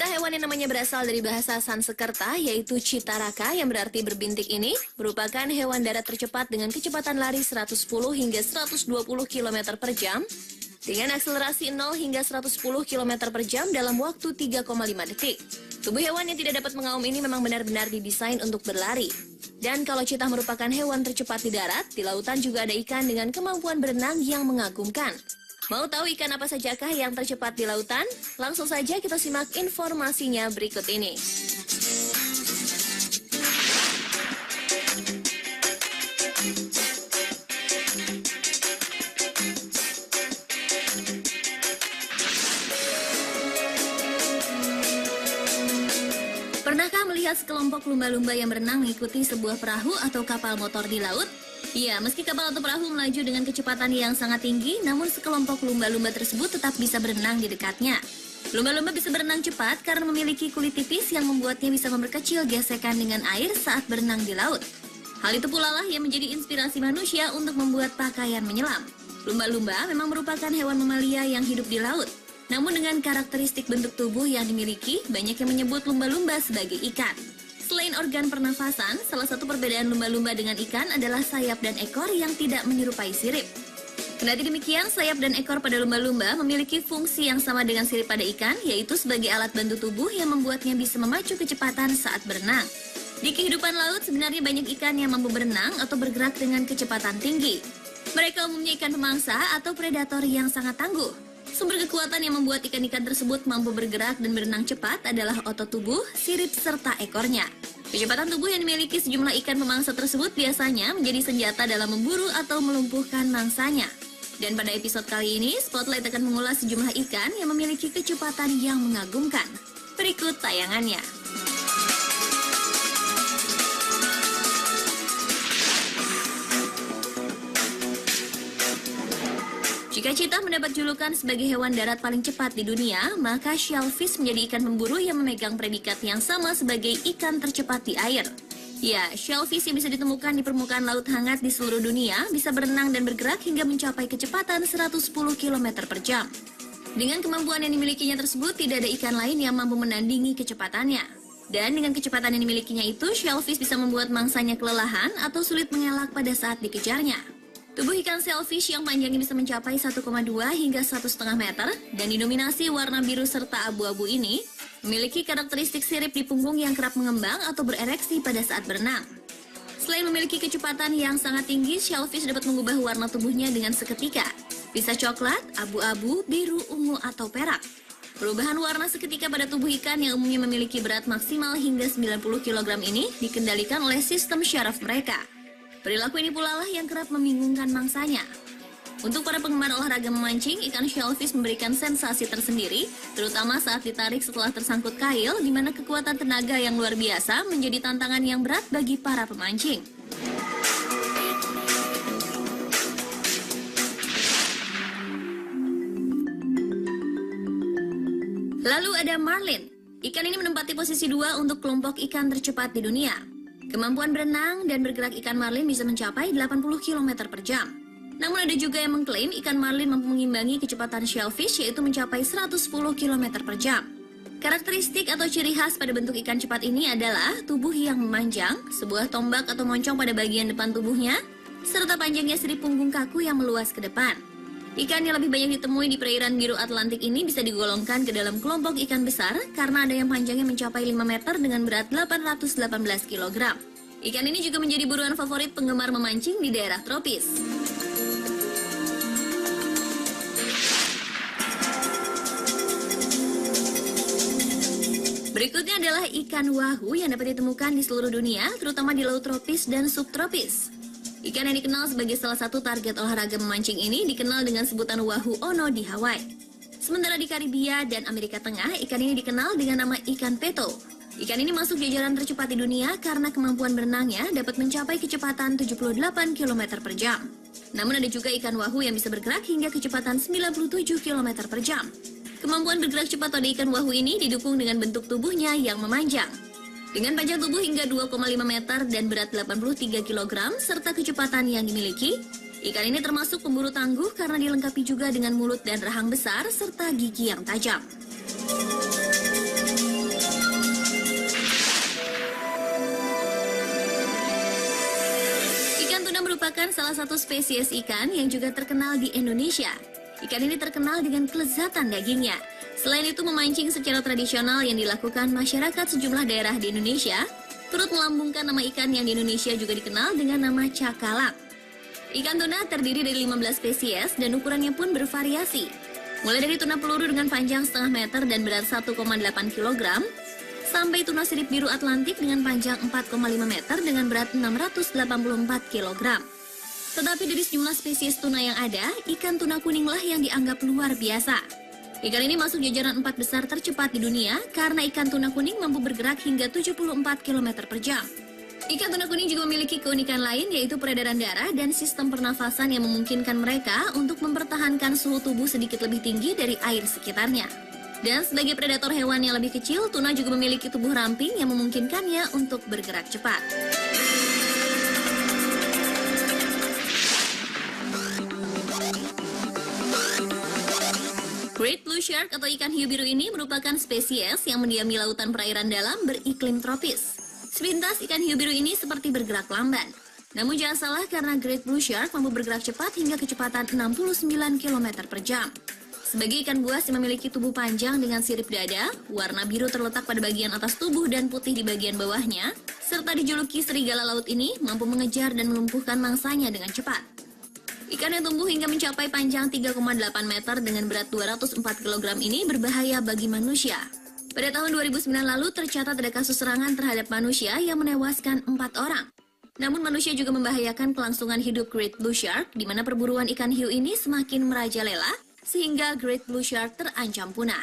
Cerita hewan yang namanya berasal dari bahasa Sanskerta, yaitu Citaraka yang berarti berbintik ini, merupakan hewan darat tercepat dengan kecepatan lari 110 hingga 120 km per jam, dengan akselerasi 0 hingga 110 km per jam dalam waktu 3,5 detik. Tubuh hewan yang tidak dapat mengaum ini memang benar-benar didesain untuk berlari. Dan kalau citah merupakan hewan tercepat di darat, di lautan juga ada ikan dengan kemampuan berenang yang mengagumkan. Mau tahu ikan apa sajakah yang tercepat di lautan? Langsung saja kita simak informasinya berikut ini. Pernahkah melihat sekelompok lumba-lumba yang berenang mengikuti sebuah perahu atau kapal motor di laut? Ya, meski kapal atau perahu melaju dengan kecepatan yang sangat tinggi, namun sekelompok lumba-lumba tersebut tetap bisa berenang di dekatnya. Lumba-lumba bisa berenang cepat karena memiliki kulit tipis yang membuatnya bisa memperkecil gesekan dengan air saat berenang di laut. Hal itu pula lah yang menjadi inspirasi manusia untuk membuat pakaian menyelam. Lumba-lumba memang merupakan hewan mamalia yang hidup di laut. Namun dengan karakteristik bentuk tubuh yang dimiliki, banyak yang menyebut lumba-lumba sebagai ikan. Selain organ pernafasan, salah satu perbedaan lumba-lumba dengan ikan adalah sayap dan ekor yang tidak menyerupai sirip. Kendati demikian, sayap dan ekor pada lumba-lumba memiliki fungsi yang sama dengan sirip pada ikan, yaitu sebagai alat bantu tubuh yang membuatnya bisa memacu kecepatan saat berenang. Di kehidupan laut, sebenarnya banyak ikan yang mampu berenang atau bergerak dengan kecepatan tinggi. Mereka umumnya ikan pemangsa atau predator yang sangat tangguh. Sumber kekuatan yang membuat ikan-ikan tersebut mampu bergerak dan berenang cepat adalah otot tubuh, sirip, serta ekornya. Kecepatan tubuh yang dimiliki sejumlah ikan pemangsa tersebut biasanya menjadi senjata dalam memburu atau melumpuhkan mangsanya. Dan pada episode kali ini, Spotlight akan mengulas sejumlah ikan yang memiliki kecepatan yang mengagumkan. Berikut tayangannya. Jika citah mendapat julukan sebagai hewan darat paling cepat di dunia, maka shellfish menjadi ikan pemburu yang memegang predikat yang sama sebagai ikan tercepat di air. Ya, shellfish yang bisa ditemukan di permukaan laut hangat di seluruh dunia bisa berenang dan bergerak hingga mencapai kecepatan 110 km per jam. Dengan kemampuan yang dimilikinya tersebut, tidak ada ikan lain yang mampu menandingi kecepatannya. Dan dengan kecepatan yang dimilikinya itu, shellfish bisa membuat mangsanya kelelahan atau sulit mengelak pada saat dikejarnya. Tubuh ikan shellfish yang panjangnya bisa mencapai 1,2 hingga 1,5 meter dan didominasi warna biru serta abu-abu ini memiliki karakteristik sirip di punggung yang kerap mengembang atau berereksi pada saat berenang. Selain memiliki kecepatan yang sangat tinggi, shellfish dapat mengubah warna tubuhnya dengan seketika. Bisa coklat, abu-abu, biru, ungu, atau perak. Perubahan warna seketika pada tubuh ikan yang umumnya memiliki berat maksimal hingga 90 kg ini dikendalikan oleh sistem syaraf mereka. Perilaku ini pula lah yang kerap membingungkan mangsanya. Untuk para penggemar olahraga memancing, ikan shellfish memberikan sensasi tersendiri, terutama saat ditarik setelah tersangkut kail, di mana kekuatan tenaga yang luar biasa menjadi tantangan yang berat bagi para pemancing. Lalu ada marlin. Ikan ini menempati posisi 2 untuk kelompok ikan tercepat di dunia. Kemampuan berenang dan bergerak ikan marlin bisa mencapai 80 km per jam. Namun ada juga yang mengklaim ikan marlin mampu mengimbangi kecepatan shellfish yaitu mencapai 110 km per jam. Karakteristik atau ciri khas pada bentuk ikan cepat ini adalah tubuh yang memanjang, sebuah tombak atau moncong pada bagian depan tubuhnya, serta panjangnya sirip punggung kaku yang meluas ke depan. Ikan yang lebih banyak ditemui di perairan biru Atlantik ini bisa digolongkan ke dalam kelompok ikan besar karena ada yang panjangnya mencapai 5 meter dengan berat 818 kg. Ikan ini juga menjadi buruan favorit penggemar memancing di daerah tropis. Berikutnya adalah ikan wahoo yang dapat ditemukan di seluruh dunia, terutama di laut tropis dan subtropis. Ikan yang dikenal sebagai salah satu target olahraga memancing ini dikenal dengan sebutan wahoo ono di Hawaii. Sementara di Karibia dan Amerika Tengah, ikan ini dikenal dengan nama ikan peto. Ikan ini masuk jajaran tercepat di dunia karena kemampuan berenangnya dapat mencapai kecepatan 78 km per jam. Namun ada juga ikan wahoo yang bisa bergerak hingga kecepatan 97 km per jam. Kemampuan bergerak cepat pada ikan wahoo ini didukung dengan bentuk tubuhnya yang memanjang. Dengan panjang tubuh hingga 2,5 meter dan berat 83 kg serta kecepatan yang dimiliki, ikan ini termasuk pemburu tangguh karena dilengkapi juga dengan mulut dan rahang besar serta gigi yang tajam. merupakan salah satu spesies ikan yang juga terkenal di Indonesia. Ikan ini terkenal dengan kelezatan dagingnya. Selain itu, memancing secara tradisional yang dilakukan masyarakat sejumlah daerah di Indonesia turut melambungkan nama ikan yang di Indonesia juga dikenal dengan nama cakalang. Ikan tuna terdiri dari 15 spesies dan ukurannya pun bervariasi. Mulai dari tuna peluru dengan panjang setengah meter dan berat 1,8 kg, sampai tuna sirip biru Atlantik dengan panjang 4,5 meter dengan berat 684 kg. Tetapi dari sejumlah spesies tuna yang ada, ikan tuna kuninglah yang dianggap luar biasa. Ikan ini masuk jajaran 4 besar tercepat di dunia karena ikan tuna kuning mampu bergerak hingga 74 km per jam. Ikan tuna kuning juga memiliki keunikan lain, yaitu peredaran darah dan sistem pernafasan yang memungkinkan mereka untuk mempertahankan suhu tubuh sedikit lebih tinggi dari air sekitarnya. Dan sebagai predator hewan yang lebih kecil, tuna juga memiliki tubuh ramping yang memungkinkannya untuk bergerak cepat. Great Blue Shark atau ikan hiu biru ini merupakan spesies yang mendiami lautan perairan dalam beriklim tropis. Sepintas ikan hiu biru ini seperti bergerak lamban. Namun jangan salah karena Great Blue Shark mampu bergerak cepat hingga kecepatan 69 km per jam. Sebagai ikan buas yang memiliki tubuh panjang dengan sirip dada, warna biru terletak pada bagian atas tubuh dan putih di bagian bawahnya, serta dijuluki serigala laut ini mampu mengejar dan melumpuhkan mangsanya dengan cepat. Ikan yang tumbuh hingga mencapai panjang 3,8 meter dengan berat 204 kg ini berbahaya bagi manusia. Pada tahun 2009 lalu tercatat ada kasus serangan terhadap manusia yang menewaskan 4 orang. Namun manusia juga membahayakan kelangsungan hidup Great Blue Shark, di mana perburuan ikan hiu ini semakin merajalela, sehingga Great Blue Shark terancam punah.